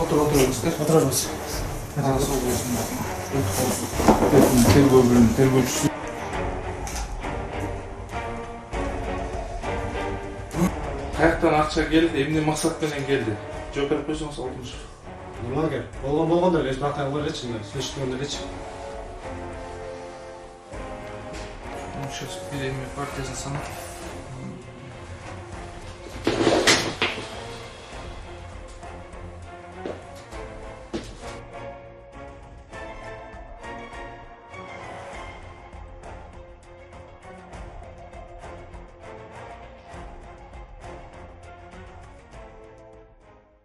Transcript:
Отырыңыздар. Отырамыз. Сол болсын. Тергөө бөлімінің тергөөчүсү. Каяктан акча келди, эмне максат менен келди? Жооп берип койсоңуз Алтынчов. Нема керек? Болгондо эле бакай кылган элечи, сүйлөшкөн элечи. Сейчас беременный партиясын санап.